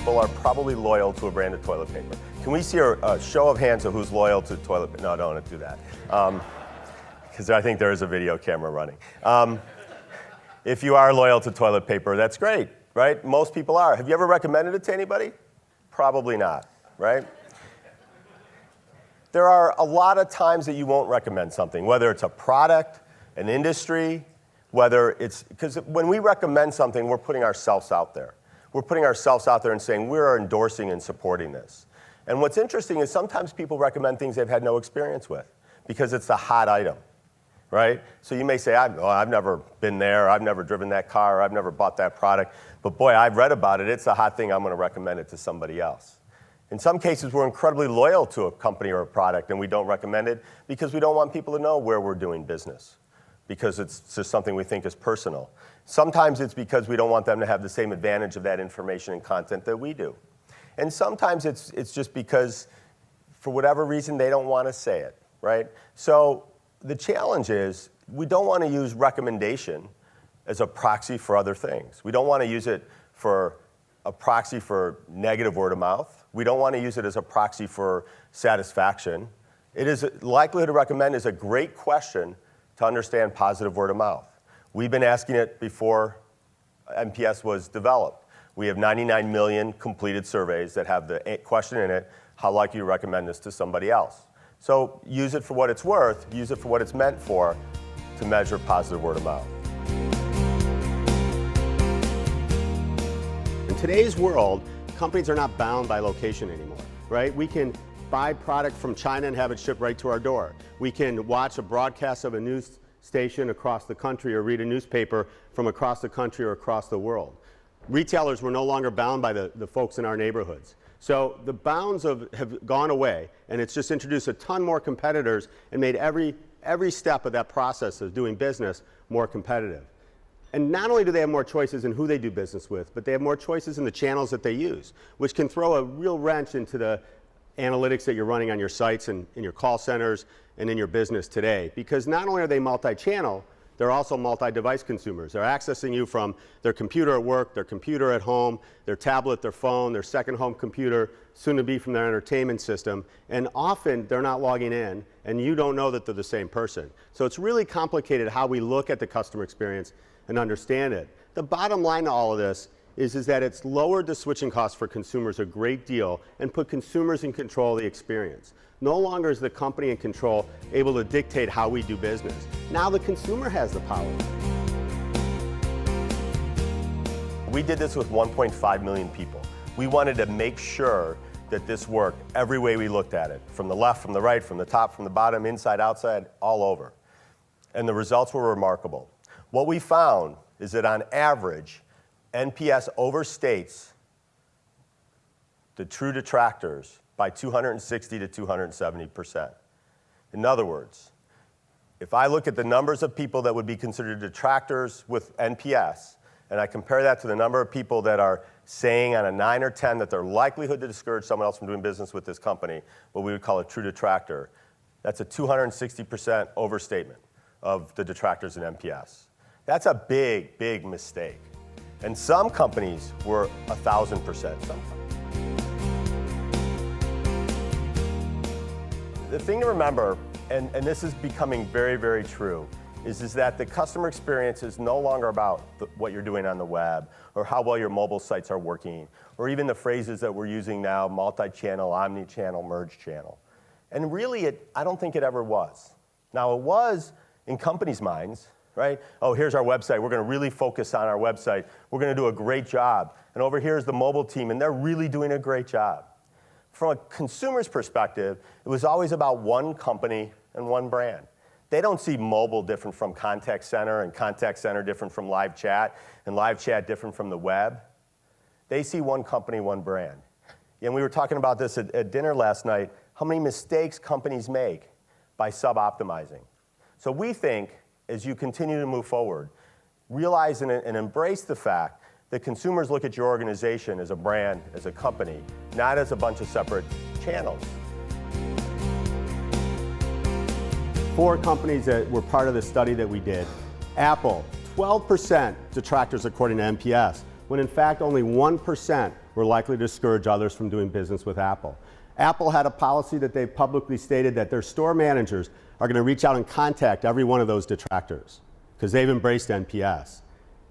people are probably loyal to a brand of toilet paper? Can we see a show of hands of who's loyal to toilet paper? No, don't do that. Because I think there is a video camera running. If you are loyal to toilet paper, that's great, right? Most people are. Have you ever recommended it to anybody? Probably not, right? There are a lot of times that you won't recommend something, whether it's a product, an industry, whether it's, because when we recommend something, we're putting ourselves out there. We're putting ourselves out there and saying, we're endorsing and supporting this. And what's interesting is sometimes people recommend things they've had no experience with because it's a hot item, right? So you may say, I've never been there, I've never driven that car, or I've never bought that product, but boy, I've read about it, it's a hot thing, I'm gonna recommend it to somebody else. In some cases, we're incredibly loyal to a company or a product and we don't recommend it because we don't want people to know where we're doing business, because it's just something we think is personal. Sometimes it's because we don't want them to have the same advantage of that information and content that we do. And sometimes it's just because, for whatever reason, they don't want to say it, right? So the challenge is, we don't want to use recommendation as a proxy for other things. We don't want to use it for a proxy for negative word of mouth. We don't want to use it as a proxy for satisfaction. Likelihood to recommend is a great question to understand positive word of mouth. We've been asking it before NPS was developed. We have 99 million completed surveys that have the question in it, how likely you recommend this to somebody else? So use it for what it's worth, use it for what it's meant for, to measure positive word of mouth. In today's world, companies are not bound by location anymore, right? We can buy product from China and have it shipped right to our door. We can watch a broadcast of a news station across the country or read a newspaper from across the country or across the world. Retailers were no longer bound by the folks in our neighborhoods. So the bounds have gone away, and it's just introduced a ton more competitors and made every step of that process of doing business more competitive. And not only do they have more choices in who they do business with, but they have more choices in the channels that they use, which can throw a real wrench into the analytics that you're running on your sites and in your call centers and in your business today. Because not only are they multi-channel, they're also multi-device consumers. They're accessing you from their computer at work, their computer at home, their tablet, their phone, their second home computer, soon to be from their entertainment system. And often they're not logging in, and you don't know that they're the same person. So it's really complicated how we look at the customer experience and understand it. The bottom line to all of this is that it's lowered the switching costs for consumers a great deal and put consumers in control of the experience. No longer is the company in control able to dictate how we do business. Now the consumer has the power. We did this with 1.5 million people. We wanted to make sure that this worked every way we looked at it, from the left, from the right, from the top, from the bottom, inside, outside, all over. And the results were remarkable. What we found is that on average, NPS overstates the true detractors by 260 to 270%. In other words, if I look at the numbers of people that would be considered detractors with NPS, and I compare that to the number of people that are saying on a 9 or 10 that their likelihood to discourage someone else from doing business with this company, what we would call a true detractor, that's a 260% overstatement of the detractors in NPS. That's a big, big mistake. And some companies were 1,000%. The thing to remember, and this is becoming very, very true, is that the customer experience is no longer about what you're doing on the web or how well your mobile sites are working, or even the phrases that we're using now, multi-channel, omni-channel, merge channel. And really, I don't think it ever was. Now, it was in companies' minds, right? Oh, here's our website. We're going to really focus on our website. We're going to do a great job. And over here is the mobile team, and they're really doing a great job. From a consumer's perspective, it was always about one company and one brand. They don't see mobile different from contact center, and contact center different from live chat, and live chat different from the web. They see one company, one brand. And we were talking about this at dinner last night, how many mistakes companies make by sub-optimizing. So we think, as you continue to move forward, realize and embrace the fact that consumers look at your organization as a brand, as a company, not as a bunch of separate channels. 4 companies that were part of the study that we did. Apple, 12% detractors according to NPS, when in fact only 1% we're likely to discourage others from doing business with Apple. Apple had a policy that they publicly stated that their store managers are going to reach out and contact every one of those detractors because they've embraced NPS.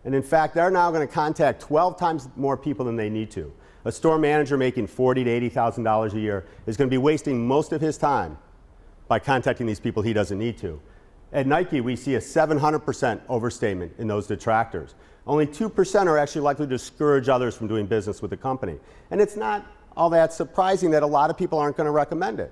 And in fact, they're now going to contact 12 times more people than they need to. A store manager making $40,000 to $80,000 a year is going to be wasting most of his time by contacting these people he doesn't need to. At Nike, we see a 700% overstatement in those detractors. Only 2% are actually likely to discourage others from doing business with the company. And it's not all that surprising that a lot of people aren't going to recommend it.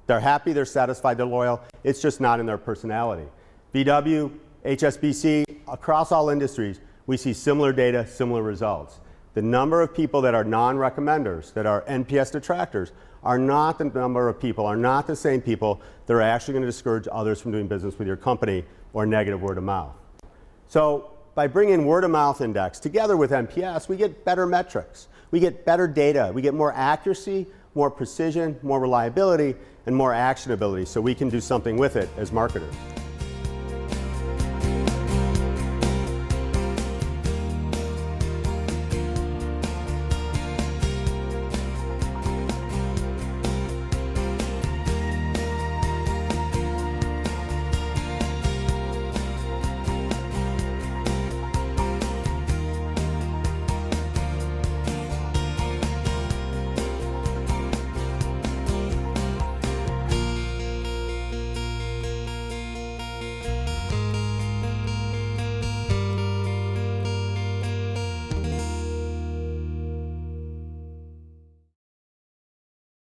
They're happy, they're satisfied, they're loyal. It's just not in their personality. VW, HSBC, across all industries, we see similar data, similar results. The number of people that are non-recommenders, that are NPS detractors, are not the number of people, are not the same people that are actually going to discourage others from doing business with your company or negative word of mouth. So by bringing word of mouth index together with NPS, we get better metrics. We get better data. We get more accuracy, more precision, more reliability, and more actionability so we can do something with it as marketers.